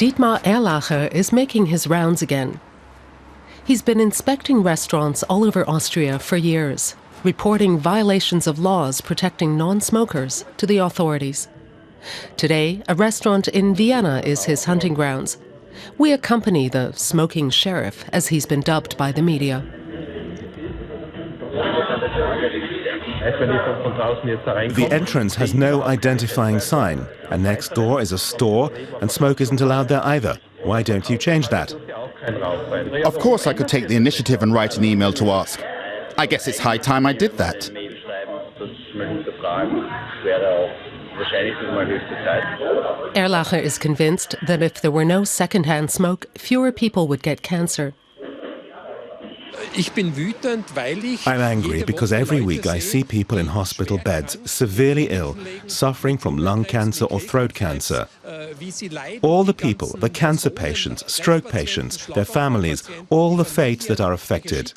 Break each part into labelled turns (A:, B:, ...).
A: Dietmar Erlacher is making his rounds again. He's been inspecting restaurants all over Austria for years, reporting violations of laws protecting non-smokers to the authorities. Today, a restaurant in Vienna is his hunting grounds. We accompany the smoking sheriff, as he's been dubbed by the media.
B: The entrance has no identifying sign, and next door is a store, and smoke isn't allowed there either. Why don't you change that?
C: Of course I could take the initiative and write an email to ask. I guess it's high time I did that.
A: Erlacher is convinced that if there were no second-hand smoke, fewer people would get cancer.
B: I'm angry because every week I see people in hospital beds, severely ill, suffering from lung cancer or throat cancer. All the people, the cancer patients, stroke patients, their families, all the fates that are affected.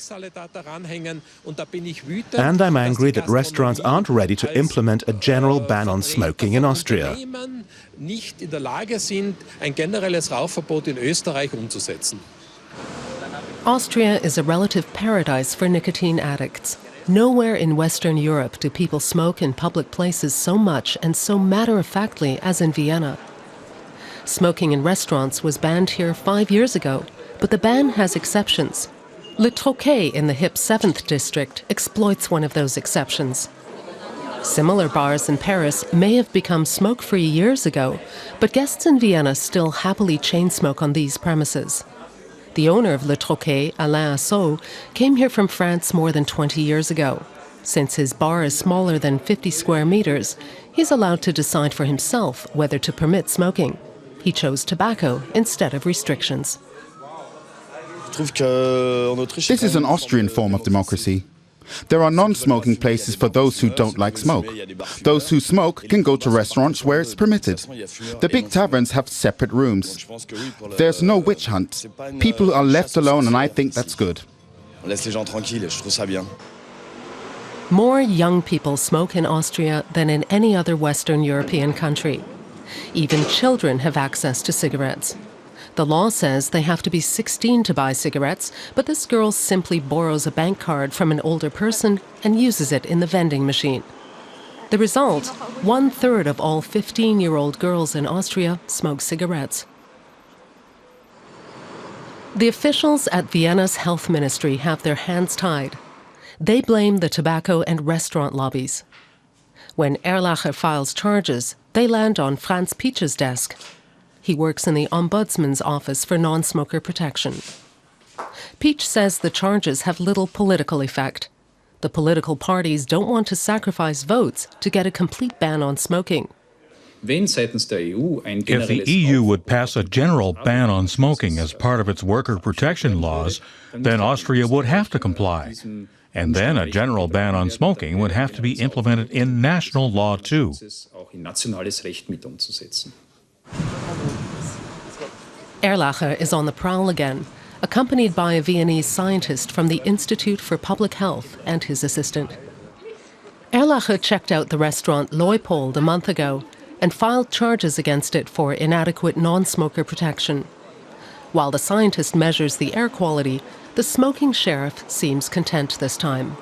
B: And I'm angry that restaurants aren't ready to implement a general ban on smoking in Austria.
A: Austria is a relative paradise for nicotine addicts. Nowhere in Western Europe do people smoke in public places so much and so matter-of-factly as in Vienna. Smoking in restaurants was banned here 5 years ago, but the ban has exceptions. Le Troquet in the hip 7th district exploits one of those exceptions. Similar bars in Paris may have become smoke-free years ago, but guests in Vienna still happily chain smoke on these premises. The owner of Le Troquet, Alain Assot, came here from France more than 20 years ago. Since his bar is smaller than 50 square meters, he's allowed to decide for himself whether to permit smoking. He chose tobacco instead of restrictions.
C: This is an Austrian form of democracy. There are non-smoking places for those who don't like smoke. Those who smoke can go to restaurants where it's permitted. The big taverns have separate rooms. There's no witch hunt. People are left alone, and I think that's good.
A: More young people smoke in Austria than in any other Western European country. Even children have access to cigarettes. The law says they have to be 16 to buy cigarettes, but this girl simply borrows a bank card from an older person and uses it in the vending machine. The result, 1/3 of all 15-year-old girls in Austria smoke cigarettes. The officials at Vienna's health ministry have their hands tied. They blame the tobacco and restaurant lobbies. When Erlacher files charges, they land on Franz Pietsch's desk. He works in the Ombudsman's Office for Non-Smoker Protection. Pietsch says the charges have little political effect. The political parties don't want to sacrifice votes to get a complete ban on smoking.
D: If the EU would pass a general ban on smoking as part of its worker protection laws, then Austria would have to comply. And then a general ban on smoking would have to be implemented in national law too.
A: Erlacher is on the prowl again, accompanied by a Viennese scientist from the Institute for Public Health and his assistant. Erlacher checked out the restaurant Leupold a month ago and filed charges against it for inadequate non-smoker protection. While the scientist measures the air quality, the smoking sheriff seems content this time.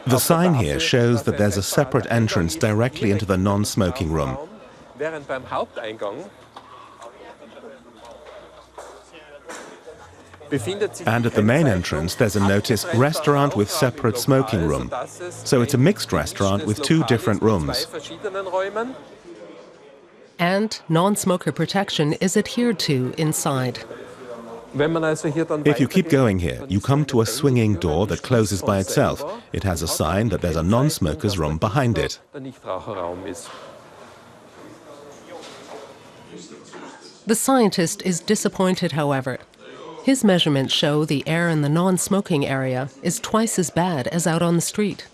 B: The sign here shows that there's a separate entrance directly into the non-smoking room. And at the main entrance, there's a notice, restaurant with separate smoking room. So it's a mixed restaurant with 2 different rooms.
A: And non-smoker protection is adhered to inside.
B: If you keep going here, you come to a swinging door that closes by itself. It has a sign that there's a non-smoker's room behind it.
A: The scientist is disappointed, however. His measurements show the air in the non-smoking area is twice as bad as out on the street.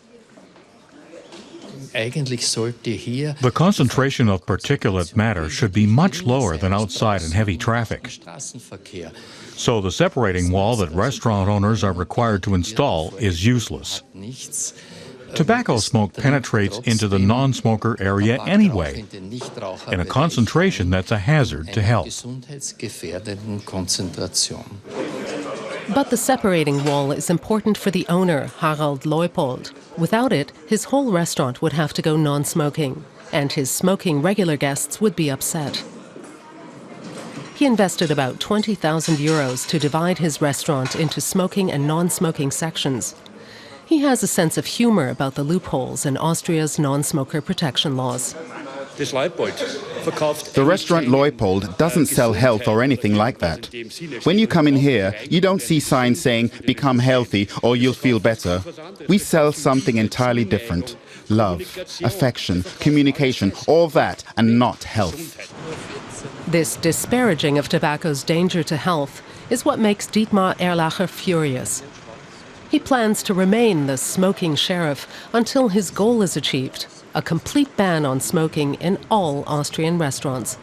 D: The concentration of particulate matter should be much lower than outside in heavy traffic. So the separating wall that restaurant owners are required to install is useless. Tobacco smoke penetrates into the non-smoker area anyway, in a concentration that's a hazard to health.
A: But the separating wall is important for the owner, Harald Leupold. Without it, his whole restaurant would have to go non-smoking, and his smoking regular guests would be upset. He invested about 20,000 euros to divide his restaurant into smoking and non-smoking sections. He has a sense of humor about the loopholes in Austria's non-smoker protection laws.
C: The restaurant Leupold doesn't sell health or anything like that. When you come in here, you don't see signs saying, "Become healthy or you'll feel better." We sell something entirely different. Love, affection, communication, all that, and not health.
A: This disparaging of tobacco's danger to health is what makes Dietmar Erlacher furious. He plans to remain the smoking sheriff until his goal is achieved: a complete ban on smoking in all Austrian restaurants.